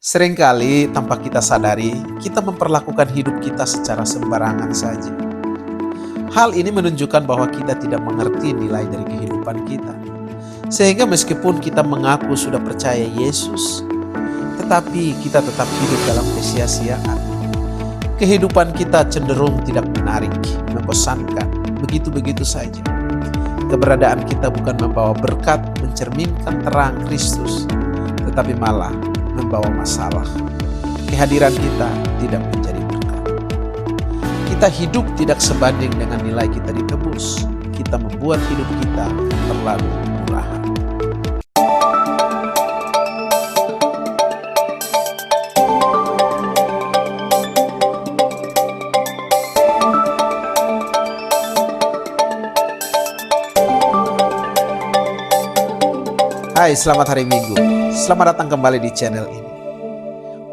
Seringkali tanpa kita sadari, kita memperlakukan hidup kita secara sembarangan saja. Hal ini menunjukkan bahwa kita tidak mengerti nilai dari kehidupan kita. Sehingga meskipun kita mengaku sudah percaya Yesus, tetapi kita tetap hidup dalam kesia-siaan. Kehidupan kita cenderung tidak menarik, membosankan, begitu-begitu saja. Keberadaan kita bukan membawa berkat, mencerminkan terang Kristus, tetapi malah membawa masalah. Kehadiran kita tidak menjadi berkat. Kita hidup tidak sebanding dengan nilai kita ditebus. Kita membuat hidup kita terlalu murahan. Hai, selamat hari Minggu. Selamat datang kembali di channel ini.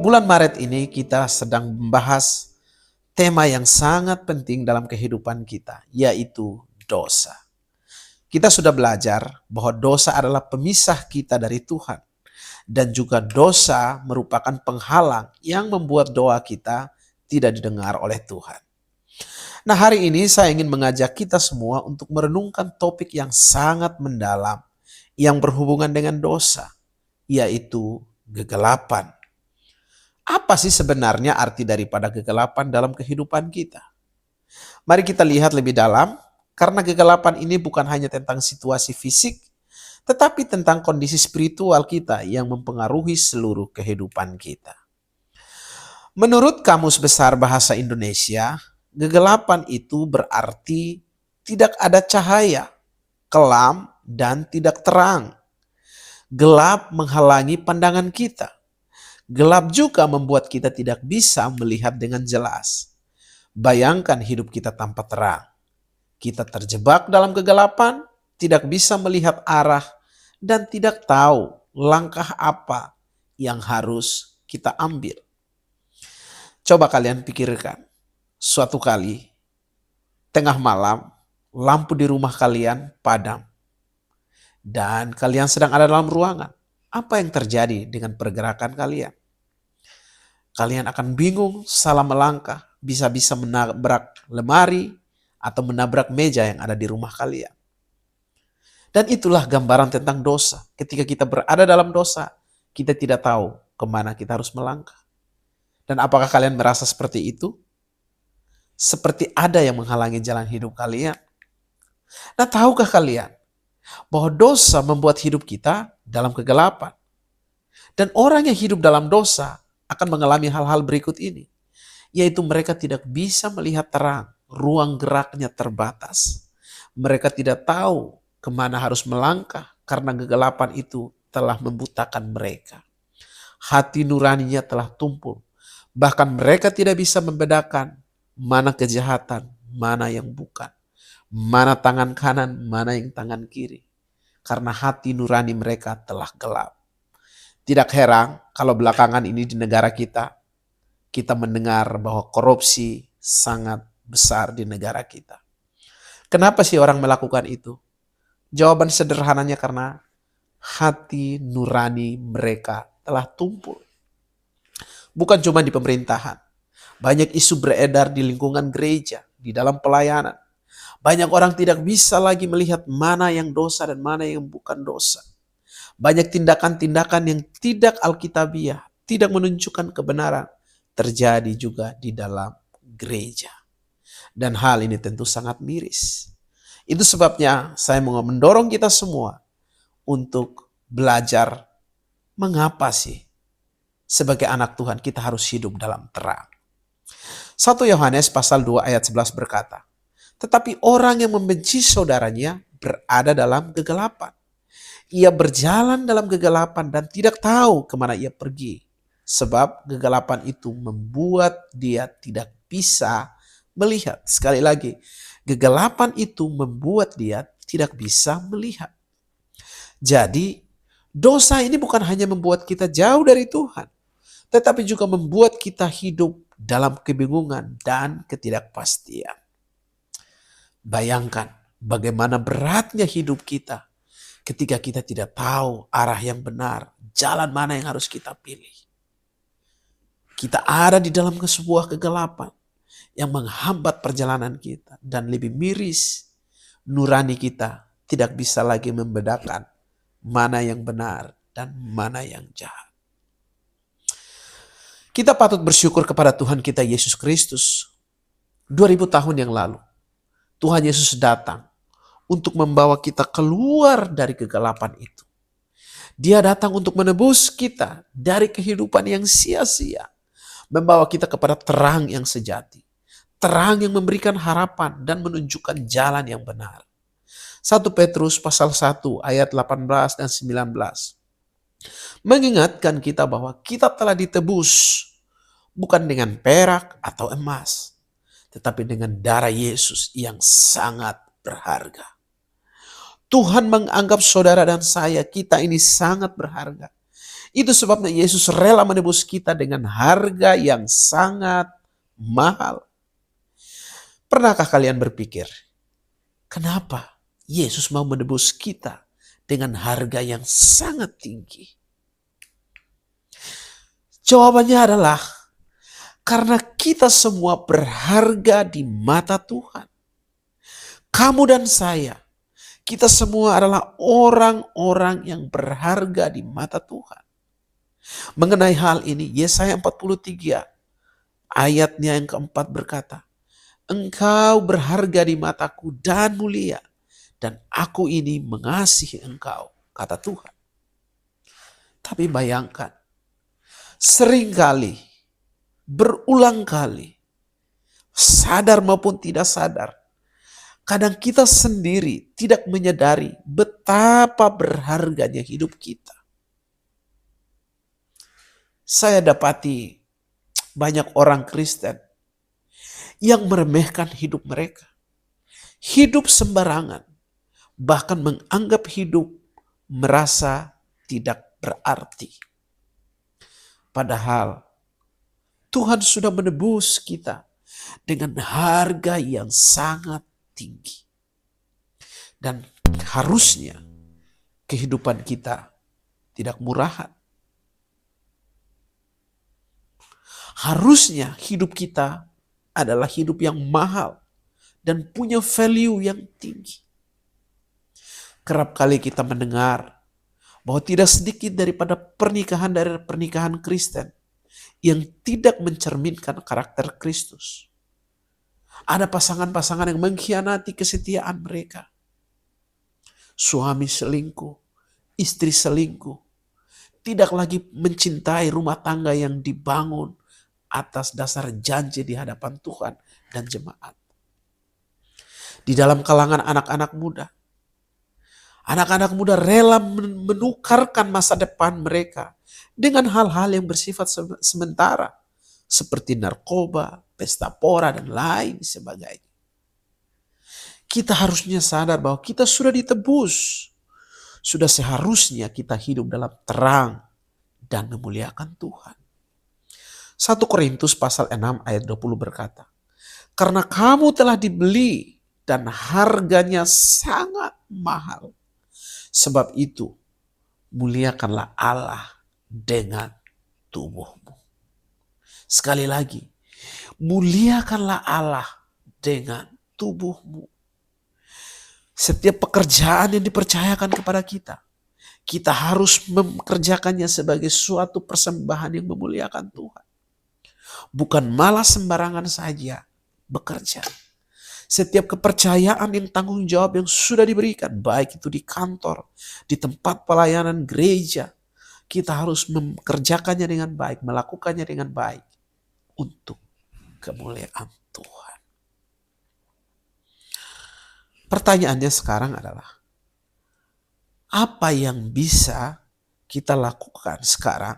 Bulan Maret ini kita sedang membahas tema yang sangat penting dalam kehidupan kita, yaitu dosa. Kita sudah belajar bahwa dosa adalah pemisah kita dari Tuhan. Dan juga dosa merupakan penghalang yang membuat doa kita tidak didengar oleh Tuhan. Nah, hari ini saya ingin mengajak kita semua untuk merenungkan topik yang sangat mendalam yang berhubungan dengan dosa, yaitu kegelapan. Apa sih sebenarnya arti daripada kegelapan dalam kehidupan kita? Mari kita lihat lebih dalam, karena kegelapan ini bukan hanya tentang situasi fisik, tetapi tentang kondisi spiritual kita yang mempengaruhi seluruh kehidupan kita. Menurut Kamus Besar Bahasa Indonesia, kegelapan itu berarti tidak ada cahaya, kelam, dan tidak terang. Gelap menghalangi pandangan kita. Gelap juga membuat kita tidak bisa melihat dengan jelas. Bayangkan hidup kita tanpa terang. Kita terjebak dalam kegelapan, tidak bisa melihat arah, dan tidak tahu langkah apa yang harus kita ambil. Coba kalian pikirkan, suatu kali, tengah malam, lampu di rumah kalian padam. Dan kalian sedang ada dalam ruangan. Apa yang terjadi dengan pergerakan kalian? Kalian akan bingung, salah melangkah, bisa-bisa menabrak lemari atau menabrak meja yang ada di rumah kalian. Dan itulah gambaran tentang dosa. Ketika kita berada dalam dosa, kita tidak tahu kemana kita harus melangkah. Dan apakah kalian merasa seperti itu? Seperti ada yang menghalangi jalan hidup kalian. Nah, tahukah kalian bahwa dosa membuat hidup kita dalam kegelapan? Dan orang yang hidup dalam dosa akan mengalami hal-hal berikut ini, yaitu mereka tidak bisa melihat terang, ruang geraknya terbatas. Mereka tidak tahu kemana harus melangkah karena kegelapan itu telah membutakan mereka. Hati nuraninya telah tumpul, bahkan mereka tidak bisa membedakan mana kejahatan, mana yang bukan. Mana tangan kanan, mana yang tangan kiri. Karena hati nurani mereka telah gelap. Tidak heran kalau belakangan ini di negara kita mendengar bahwa korupsi sangat besar di negara kita. Kenapa sih orang melakukan itu? Jawaban sederhananya karena hati nurani mereka telah tumpul. Bukan cuma di pemerintahan. Banyak isu beredar di lingkungan gereja, di dalam pelayanan. Banyak orang tidak bisa lagi melihat mana yang dosa dan mana yang bukan dosa. Banyak tindakan-tindakan yang tidak alkitabiah, tidak menunjukkan kebenaran, terjadi juga di dalam gereja. Dan hal ini tentu sangat miris. Itu sebabnya saya mau mendorong kita semua untuk belajar mengapa sih sebagai anak Tuhan kita harus hidup dalam terang. 1 Yohanes pasal 2 ayat 11 berkata, tetapi orang yang membenci saudaranya berada dalam kegelapan. Ia berjalan dalam kegelapan dan tidak tahu kemana ia pergi. Sebab kegelapan itu membuat dia tidak bisa melihat. Sekali lagi, kegelapan itu membuat dia tidak bisa melihat. Jadi, dosa ini bukan hanya membuat kita jauh dari Tuhan, tetapi juga membuat kita hidup dalam kebingungan dan ketidakpastian. Bayangkan bagaimana beratnya hidup kita ketika kita tidak tahu arah yang benar, jalan mana yang harus kita pilih. Kita ada di dalam sebuah kegelapan yang menghambat perjalanan kita. Dan lebih miris, nurani kita tidak bisa lagi membedakan mana yang benar dan mana yang jahat. Kita patut bersyukur kepada Tuhan kita Yesus Kristus. 2000 tahun yang lalu, Tuhan Yesus datang untuk membawa kita keluar dari kegelapan itu. Dia datang untuk menebus kita dari kehidupan yang sia-sia, membawa kita kepada terang yang sejati. Terang yang memberikan harapan dan menunjukkan jalan yang benar. 1 Petrus pasal 1 ayat 18 dan 19. Mengingatkan kita bahwa kita telah ditebus bukan dengan perak atau emas, tetapi dengan darah Yesus yang sangat berharga. Tuhan menganggap saudara dan saya, kita ini sangat berharga. Itu sebabnya Yesus rela menebus kita dengan harga yang sangat mahal. Pernahkah kalian berpikir, kenapa Yesus mau menebus kita dengan harga yang sangat tinggi? Jawabannya adalah karena kita semua berharga di mata Tuhan. Kamu dan saya, kita semua adalah orang-orang yang berharga di mata Tuhan. Mengenai hal ini, Yesaya 43 ayatnya yang keempat berkata, Engkau berharga di mataku dan mulia, dan aku ini mengasihi engkau, kata Tuhan. Tapi bayangkan, seringkali, berulang kali, sadar maupun tidak sadar, kadang kita sendiri tidak menyadari betapa berharganya hidup kita. Saya dapati banyak orang Kristen yang meremehkan hidup mereka. Hidup sembarangan, bahkan menganggap hidup merasa tidak berarti. Padahal Tuhan sudah menebus kita dengan harga yang sangat tinggi. Dan harusnya kehidupan kita tidak murahan. Harusnya hidup kita adalah hidup yang mahal dan punya value yang tinggi. Kerap kali kita mendengar bahwa tidak sedikit daripada pernikahan dari pernikahan Kristen yang tidak mencerminkan karakter Kristus. Ada pasangan-pasangan yang mengkhianati kesetiaan mereka. Suami selingkuh, istri selingkuh, tidak lagi mencintai rumah tangga yang dibangun atas dasar janji di hadapan Tuhan dan jemaat. Di dalam kalangan anak-anak muda rela menukarkan masa depan mereka dengan hal-hal yang bersifat sementara, seperti narkoba, pesta pora, dan lain sebagainya. Kita harusnya sadar bahwa kita sudah ditebus. Sudah seharusnya kita hidup dalam terang dan memuliakan Tuhan. 1 Korintus pasal 6 ayat 20 berkata, karena kamu telah dibeli dan harganya sangat mahal. Sebab itu, muliakanlah Allah dengan tubuhmu. Sekali lagi, muliakanlah Allah dengan tubuhmu. Setiap pekerjaan yang dipercayakan kepada kita, kita harus mengerjakannya sebagai suatu persembahan yang memuliakan Tuhan. Bukan malah sembarangan saja bekerja. Setiap kepercayaan yang tanggung jawab yang sudah diberikan, baik itu di kantor, di tempat pelayanan gereja, kita harus mengerjakannya dengan baik, melakukannya dengan baik untuk kemuliaan Tuhan. Pertanyaannya sekarang adalah, apa yang bisa kita lakukan sekarang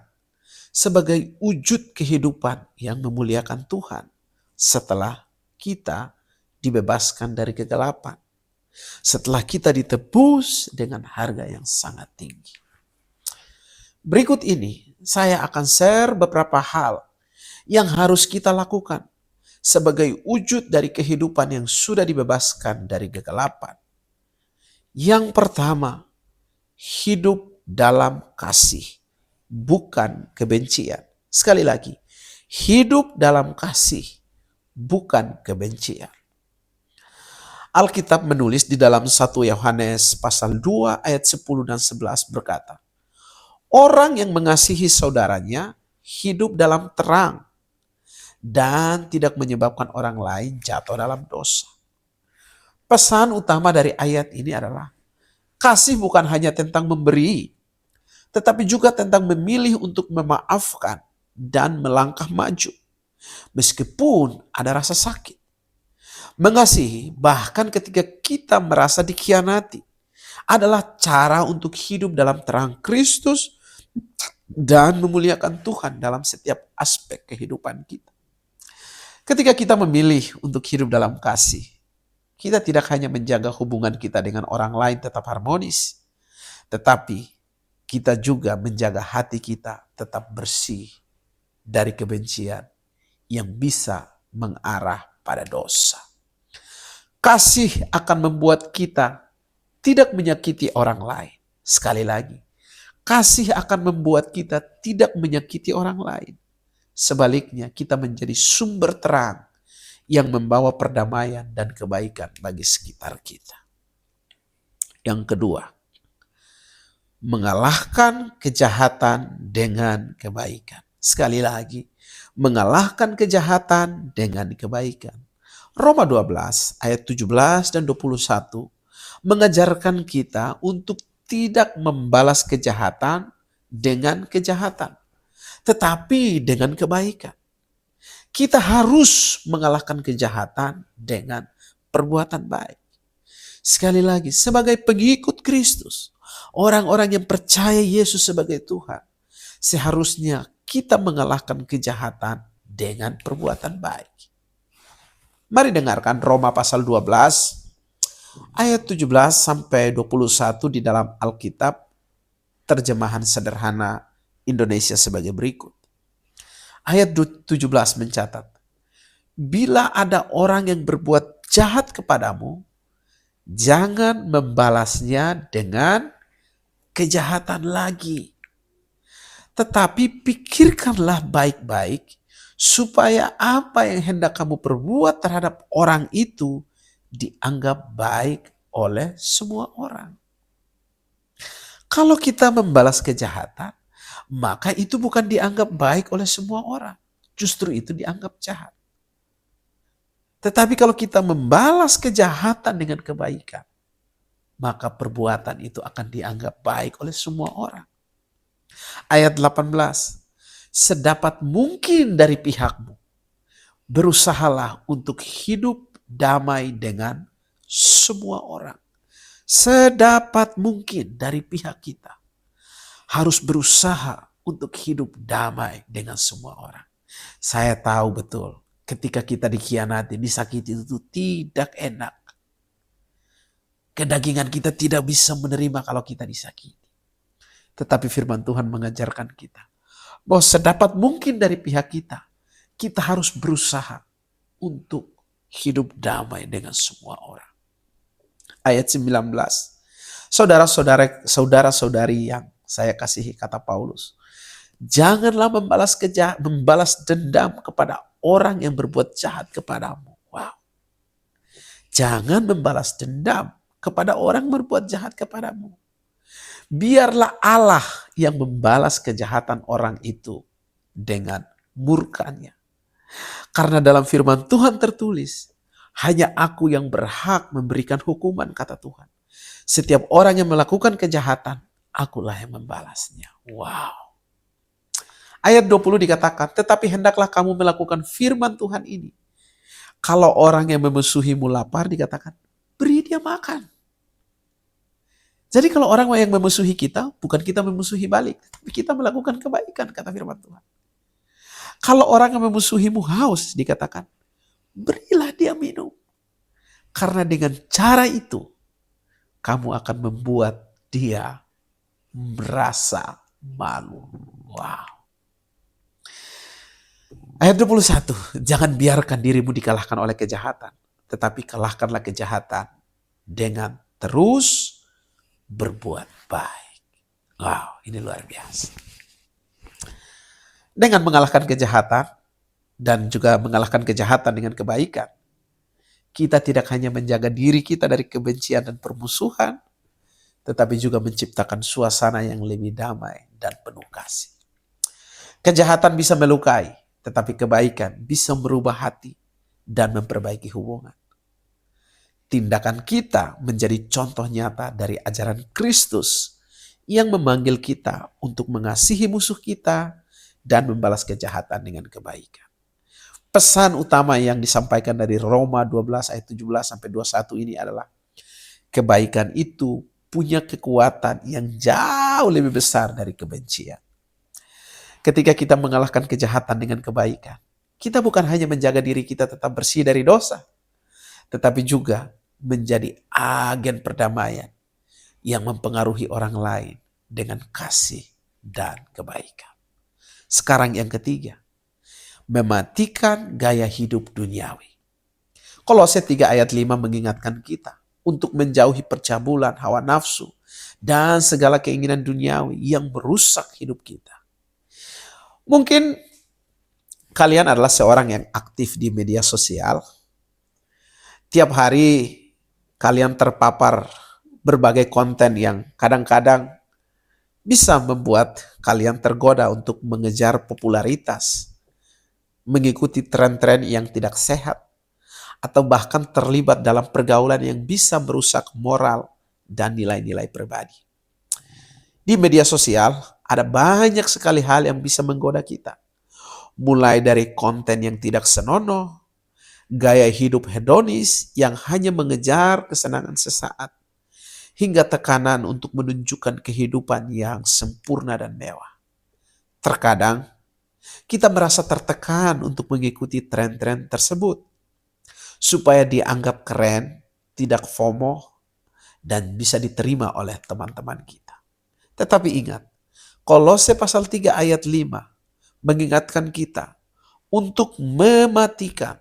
sebagai wujud kehidupan yang memuliakan Tuhan setelah kita dibebaskan dari kegelapan, setelah kita ditebus dengan harga yang sangat tinggi? Berikut ini saya akan share beberapa hal yang harus kita lakukan sebagai wujud dari kehidupan yang sudah dibebaskan dari kegelapan. Yang pertama, hidup dalam kasih, bukan kebencian. Sekali lagi, Hidup dalam kasih, bukan kebencian. Alkitab menulis di dalam 1 Yohanes pasal 2 ayat 10 dan 11 berkata, orang yang mengasihi saudaranya hidup dalam terang dan tidak menyebabkan orang lain jatuh dalam dosa. Pesan utama dari ayat ini adalah kasih bukan hanya tentang memberi, tetapi juga tentang memilih untuk memaafkan dan melangkah maju, meskipun ada rasa sakit. Mengasihi bahkan ketika kita merasa dikhianati adalah cara untuk hidup dalam terang Kristus dan memuliakan Tuhan dalam setiap aspek kehidupan kita. Ketika kita memilih untuk hidup dalam kasih, kita tidak hanya menjaga hubungan kita dengan orang lain tetap harmonis, tetapi kita juga menjaga hati kita tetap bersih dari kebencian yang bisa mengarah pada dosa. Kasih akan membuat kita tidak menyakiti orang lain. Sekali lagi, kasih akan membuat kita tidak menyakiti orang lain. Sebaliknya, kita menjadi sumber terang yang membawa perdamaian dan kebaikan bagi sekitar kita. Yang kedua, mengalahkan kejahatan dengan kebaikan. Sekali lagi, mengalahkan kejahatan dengan kebaikan. Roma 12 ayat 17 dan 21 mengajarkan kita untuk tidak membalas kejahatan dengan kejahatan, tetapi dengan kebaikan. Kita harus mengalahkan kejahatan dengan perbuatan baik. Sekali lagi, sebagai pengikut Kristus, orang-orang yang percaya Yesus sebagai Tuhan, seharusnya kita mengalahkan kejahatan dengan perbuatan baik. Mari dengarkan Roma pasal 12 ayat 17 sampai 21 di dalam Alkitab terjemahan sederhana Indonesia sebagai berikut. Ayat 17 mencatat, bila ada orang yang berbuat jahat kepadamu, jangan membalasnya dengan kejahatan lagi. Tetapi pikirkanlah baik-baik supaya apa yang hendak kamu perbuat terhadap orang itu dianggap baik oleh semua orang. Kalau kita membalas kejahatan, maka itu bukan dianggap baik oleh semua orang. Justru itu dianggap jahat. Tetapi kalau kita membalas kejahatan dengan kebaikan, maka perbuatan itu akan dianggap baik oleh semua orang. Ayat 18, sedapat mungkin dari pihakmu, berusahalah untuk hidup damai dengan semua orang. Sedapat mungkin dari pihak kita, harus berusaha untuk hidup damai dengan semua orang. Saya tahu betul, ketika kita dikhianati, disakiti itu tidak enak. Kedagingan kita tidak bisa menerima kalau kita disakiti. Tetapi firman Tuhan mengajarkan kita bahwa sedapat mungkin dari pihak kita, kita harus berusaha untuk hidup damai dengan semua orang. Ayat 19. Saudara-saudari yang saya kasihi, kata Paulus, janganlah membalas dendam kepada orang yang berbuat jahat kepadamu. Wow. Jangan membalas dendam kepada orang yang berbuat jahat kepadamu. Biarlah Allah yang membalas kejahatan orang itu dengan murkanya. Karena dalam firman Tuhan tertulis, hanya aku yang berhak memberikan hukuman, kata Tuhan. Setiap orang yang melakukan kejahatan, akulah yang membalasnya. Wow. Ayat 20 dikatakan, tetapi hendaklah kamu melakukan firman Tuhan ini. Kalau orang yang memusuhimu lapar, dikatakan, beri dia makan. Jadi kalau orang yang memusuhi kita, bukan kita memusuhi balik, tapi kita melakukan kebaikan, kata firman Tuhan. Kalau orang yang memusuhimu haus, dikatakan, berilah dia minum. Karena dengan cara itu, kamu akan membuat dia merasa malu. Wow. Ayat 21, jangan biarkan dirimu dikalahkan oleh kejahatan, tetapi kalahkanlah kejahatan dengan terus berbuat baik. Wow, ini luar biasa. Dengan mengalahkan kejahatan, dan juga mengalahkan kejahatan dengan kebaikan, kita tidak hanya menjaga diri kita dari kebencian dan permusuhan, tetapi juga menciptakan suasana yang lebih damai dan penuh kasih. Kejahatan bisa melukai, tetapi kebaikan bisa merubah hati dan memperbaiki hubungan. Tindakan kita menjadi contoh nyata dari ajaran Kristus yang memanggil kita untuk mengasihi musuh kita dan membalas kejahatan dengan kebaikan. Pesan utama yang disampaikan dari Roma 12 ayat 17 sampai 21 ini adalah kebaikan itu punya kekuatan yang jauh lebih besar dari kebencian. Ketika kita mengalahkan kejahatan dengan kebaikan, kita bukan hanya menjaga diri kita tetap bersih dari dosa, tetapi juga menjadi agen perdamaian yang mempengaruhi orang lain dengan kasih dan kebaikan. Sekarang yang ketiga, mematikan gaya hidup duniawi. Kolose 3 ayat 5 mengingatkan kita untuk menjauhi percabulan, hawa nafsu, dan segala keinginan duniawi yang merusak hidup kita. Mungkin kalian adalah seorang yang aktif di media sosial. Tiap hari kalian terpapar berbagai konten yang kadang-kadang bisa membuat kalian tergoda untuk mengejar popularitas, mengikuti tren-tren yang tidak sehat, atau bahkan terlibat dalam pergaulan yang bisa merusak moral dan nilai-nilai pribadi. Di media sosial ada banyak sekali hal yang bisa menggoda kita. Mulai dari konten yang tidak senonoh, gaya hidup hedonis yang hanya mengejar kesenangan sesaat, hingga tekanan untuk menunjukkan kehidupan yang sempurna dan mewah. Terkadang, kita merasa tertekan untuk mengikuti tren-tren tersebut, supaya dianggap keren, tidak FOMO, dan bisa diterima oleh teman-teman kita. Tetapi ingat, Kolose pasal 3 ayat 5 mengingatkan kita untuk mematikan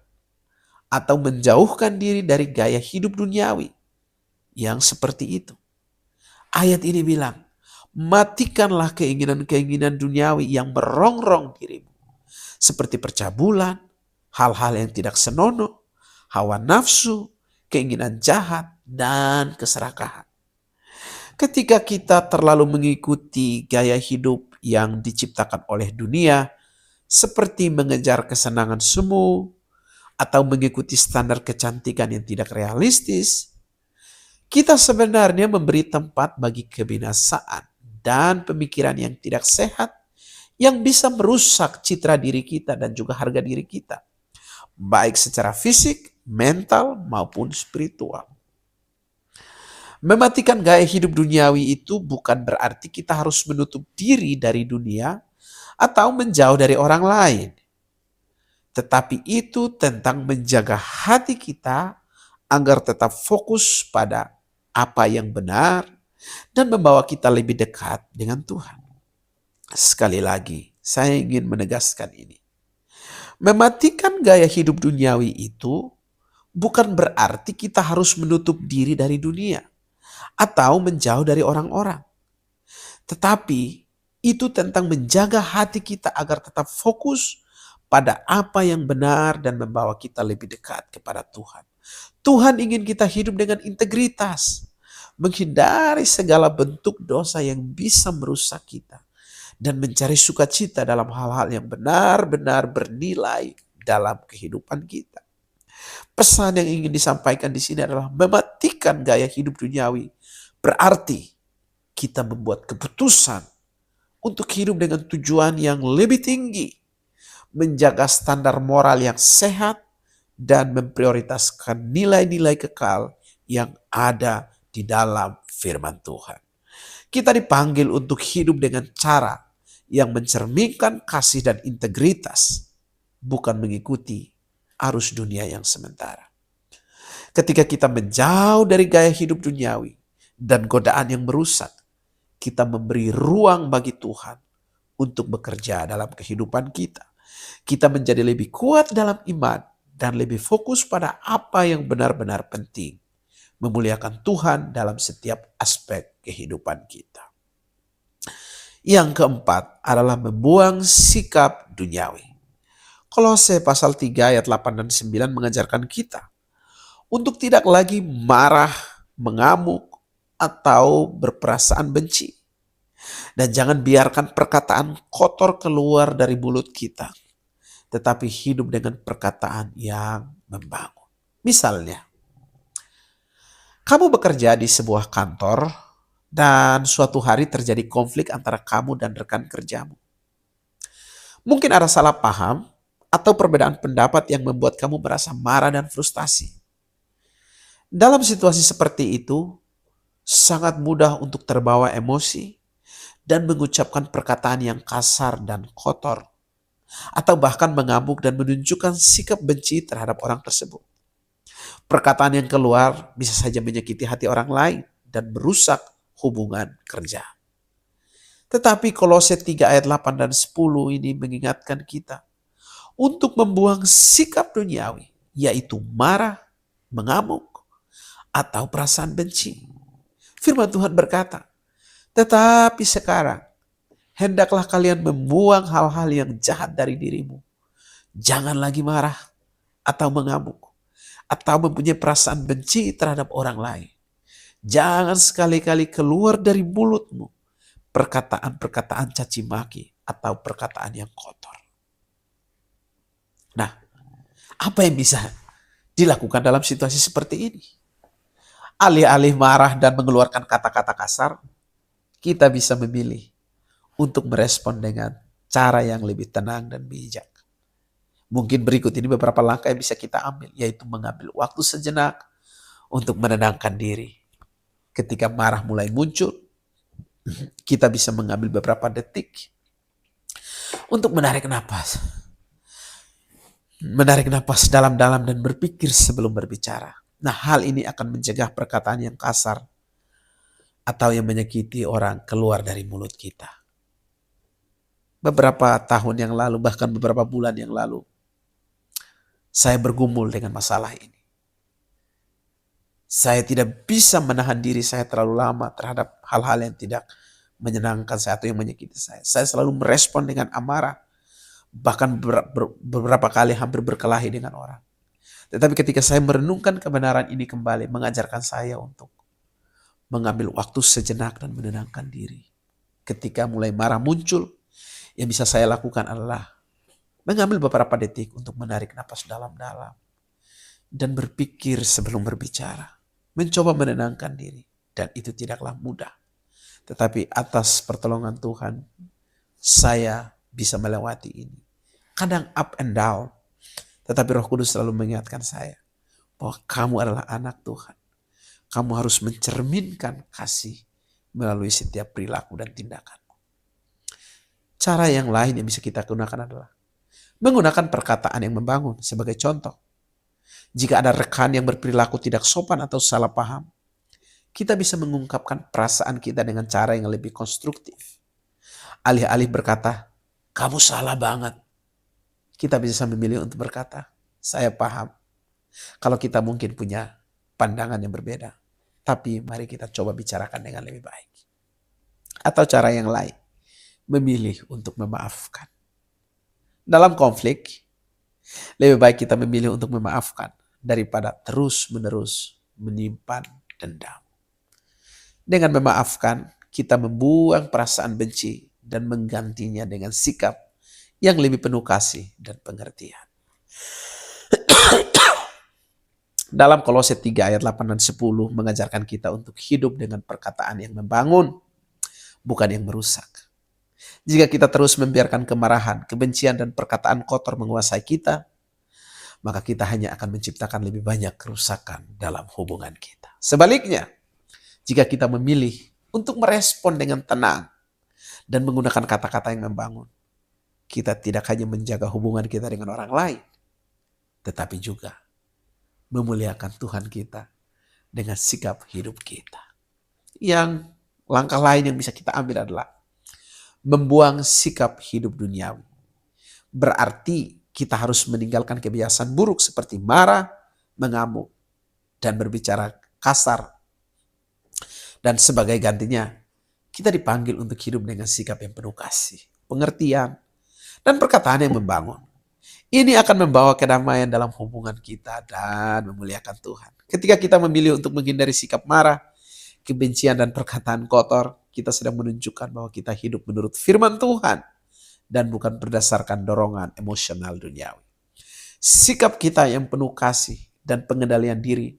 atau menjauhkan diri dari gaya hidup duniawi yang seperti itu. Ayat ini bilang, matikanlah keinginan-keinginan duniawi yang merongrong dirimu. Seperti percabulan, hal-hal yang tidak senonoh, hawa nafsu, keinginan jahat, dan keserakahan. Ketika kita terlalu mengikuti gaya hidup yang diciptakan oleh dunia, seperti mengejar kesenangan semu, atau mengikuti standar kecantikan yang tidak realistis, kita sebenarnya memberi tempat bagi kebinasaan dan pemikiran yang tidak sehat yang bisa merusak citra diri kita dan juga harga diri kita, baik secara fisik, mental, maupun spiritual. Mematikan gaya hidup duniawi itu bukan berarti kita harus menutup diri dari dunia atau menjauh dari orang lain. Tetapi itu tentang menjaga hati kita agar tetap fokus pada apa yang benar dan membawa kita lebih dekat dengan Tuhan. Sekali lagi, saya ingin menegaskan ini. Mematikan gaya hidup duniawi itu bukan berarti kita harus menutup diri dari dunia atau menjauh dari orang-orang. Tetapi itu tentang menjaga hati kita agar tetap fokus pada apa yang benar dan membawa kita lebih dekat kepada Tuhan. Tuhan ingin kita hidup dengan integritas, menghindari segala bentuk dosa yang bisa merusak kita, dan mencari sukacita dalam hal-hal yang benar-benar bernilai dalam kehidupan kita. Pesan yang ingin disampaikan di sini adalah mematikan gaya hidup duniawi. Berarti kita membuat keputusan untuk hidup dengan tujuan yang lebih tinggi, menjaga standar moral yang sehat, dan memprioritaskan nilai-nilai kekal yang ada di dalam firman Tuhan. Kita dipanggil untuk hidup dengan cara yang mencerminkan kasih dan integritas, bukan mengikuti arus dunia yang sementara. Ketika kita menjauh dari gaya hidup duniawi dan godaan yang merusak, kita memberi ruang bagi Tuhan untuk bekerja dalam kehidupan kita. Kita menjadi lebih kuat dalam iman dan lebih fokus pada apa yang benar-benar penting, memuliakan Tuhan dalam setiap aspek kehidupan kita. Yang keempat adalah membuang sikap duniawi. Kolose pasal 3 ayat 8 dan 9 mengajarkan kita untuk tidak lagi marah, mengamuk, atau berperasaan benci. Dan jangan biarkan perkataan kotor keluar dari mulut kita, tetapi hidup dengan perkataan yang membangun. Misalnya, kamu bekerja di sebuah kantor dan suatu hari terjadi konflik antara kamu dan rekan kerjamu. Mungkin ada salah paham atau perbedaan pendapat yang membuat kamu merasa marah dan frustasi. Dalam situasi seperti itu, sangat mudah untuk terbawa emosi dan mengucapkan perkataan yang kasar dan kotor, atau bahkan mengamuk dan menunjukkan sikap benci terhadap orang tersebut. Perkataan yang keluar bisa saja menyakiti hati orang lain dan merusak hubungan kerja. Tetapi Kolose 3 ayat 8 dan 10 ini mengingatkan kita untuk membuang sikap duniawi, yaitu marah, mengamuk, atau perasaan benci. Firman Tuhan berkata, tetapi sekarang hendaklah kalian membuang hal-hal yang jahat dari dirimu. Jangan lagi marah atau mengamuk atau mempunyai perasaan benci terhadap orang lain. Jangan sekali-kali keluar dari mulutmu perkataan-perkataan caci maki atau perkataan yang kotor. Nah, apa yang bisa dilakukan dalam situasi seperti ini? Alih-alih marah dan mengeluarkan kata-kata kasar, kita bisa memilih untuk merespon dengan cara yang lebih tenang dan bijak. Mungkin berikut ini beberapa langkah yang bisa kita ambil, yaitu mengambil waktu sejenak untuk menenangkan diri. Ketika marah mulai muncul, kita bisa mengambil beberapa detik untuk menarik napas. Menarik napas dalam-dalam dan berpikir sebelum berbicara. Nah, hal ini akan mencegah perkataan yang kasar atau yang menyakiti orang keluar dari mulut kita. Beberapa tahun yang lalu, bahkan beberapa bulan yang lalu, saya bergumul dengan masalah ini. Saya tidak bisa menahan diri saya terlalu lama terhadap hal-hal yang tidak menyenangkan saya atau yang menyakiti saya. Saya selalu merespon dengan amarah, bahkan beberapa kali hampir berkelahi dengan orang. Tetapi ketika saya merenungkan kebenaran ini kembali, mengajarkan saya untuk mengambil waktu sejenak dan menenangkan diri. Ketika mulai marah muncul, yang bisa saya lakukan adalah mengambil beberapa detik untuk menarik napas dalam-dalam dan berpikir sebelum berbicara. Mencoba menenangkan diri, dan itu tidaklah mudah. Tetapi atas pertolongan Tuhan, saya bisa melewati ini. Kadang up and down, tetapi Roh Kudus selalu mengingatkan saya bahwa kamu adalah anak Tuhan. Kamu harus mencerminkan kasih melalui setiap perilaku dan tindakan. Cara yang lain yang bisa kita gunakan adalah menggunakan perkataan yang membangun sebagai contoh. Jika ada rekan yang berperilaku tidak sopan atau salah paham, kita bisa mengungkapkan perasaan kita dengan cara yang lebih konstruktif. Alih-alih berkata, kamu salah banget, kita bisa memilih untuk berkata, saya paham. Kalau kita mungkin punya pandangan yang berbeda, tapi mari kita coba bicarakan dengan lebih baik. Atau cara yang lain, memilih untuk memaafkan. Dalam konflik, lebih baik kita memilih untuk memaafkan daripada terus-menerus menyimpan dendam. Dengan memaafkan, kita membuang perasaan benci dan menggantinya dengan sikap yang lebih penuh kasih dan pengertian. Dalam Kolose 3 ayat 8 dan 10 mengajarkan kita untuk hidup dengan perkataan yang membangun, bukan yang merusak. Jika kita terus membiarkan kemarahan, kebencian, dan perkataan kotor menguasai kita, maka kita hanya akan menciptakan lebih banyak kerusakan dalam hubungan kita. Sebaliknya, jika kita memilih untuk merespon dengan tenang dan menggunakan kata-kata yang membangun, kita tidak hanya menjaga hubungan kita dengan orang lain, tetapi juga memuliakan Tuhan kita dengan sikap hidup kita. Yang langkah lain yang bisa kita ambil adalah membuang sikap hidup duniawi. Berarti kita harus meninggalkan kebiasaan buruk seperti marah, mengamuk, dan berbicara kasar. Dan sebagai gantinya, kita dipanggil untuk hidup dengan sikap yang penuh kasih, pengertian, dan perkataan yang membangun. Ini akan membawa kedamaian dalam hubungan kita dan memuliakan Tuhan. Ketika kita memilih untuk menghindari sikap marah, kebencian, dan perkataan kotor, kita sedang menunjukkan bahwa kita hidup menurut firman Tuhan dan bukan berdasarkan dorongan emosional duniawi. Sikap kita yang penuh kasih dan pengendalian diri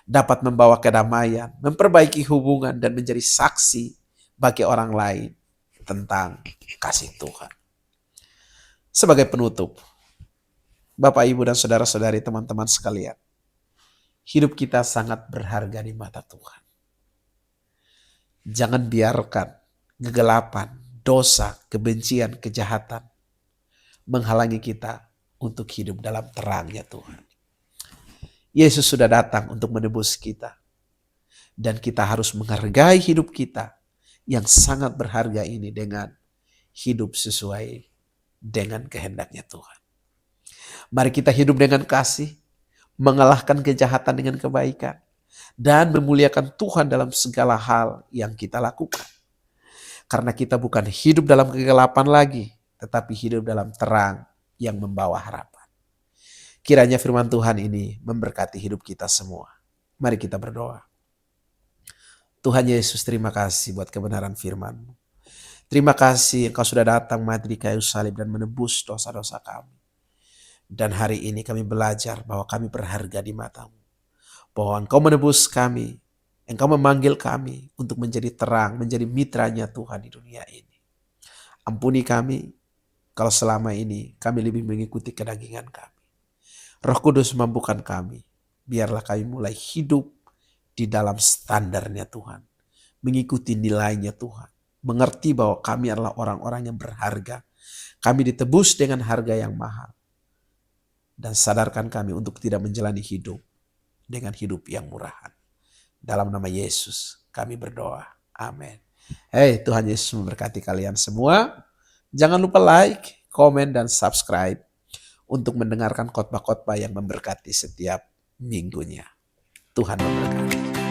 dapat membawa kedamaian, memperbaiki hubungan, dan menjadi saksi bagi orang lain tentang kasih Tuhan. Sebagai penutup, Bapak, Ibu, dan saudara-saudari, teman-teman sekalian, hidup kita sangat berharga di mata Tuhan. Jangan biarkan kegelapan, dosa, kebencian, kejahatan menghalangi kita untuk hidup dalam terangnya Tuhan. Yesus sudah datang untuk menebus kita. Dan kita harus menghargai hidup kita yang sangat berharga ini dengan hidup sesuai dengan kehendaknya Tuhan. Mari kita hidup dengan kasih, mengalahkan kejahatan dengan kebaikan, dan memuliakan Tuhan dalam segala hal yang kita lakukan. Karena kita bukan hidup dalam kegelapan lagi, tetapi hidup dalam terang yang membawa harapan. Kiranya firman Tuhan ini memberkati hidup kita semua. Mari kita berdoa. Tuhan Yesus, terima kasih buat kebenaran firman-Mu. Terima kasih Engkau sudah datang mati di kayu salib dan menebus dosa-dosa kami. Dan hari ini kami belajar bahwa kami berharga di mata-Mu. Bahwa Engkau menebus kami, Engkau memanggil kami untuk menjadi terang, menjadi mitranya Tuhan di dunia ini. Ampuni kami kalau selama ini kami lebih mengikuti kedagingan kami. Roh Kudus mampukan kami, biarlah kami mulai hidup di dalam standarnya Tuhan. Mengikuti nilainya Tuhan. Mengerti bahwa kami adalah orang-orang yang berharga. Kami ditebus dengan harga yang mahal. Dan sadarkan kami untuk tidak menjalani hidup dengan hidup yang murahan. Dalam nama Yesus kami berdoa. Amin. Tuhan Yesus memberkati kalian semua. Jangan lupa like, komen, dan subscribe untuk mendengarkan khotbah-khotbah yang memberkati setiap minggunya. Tuhan memberkati.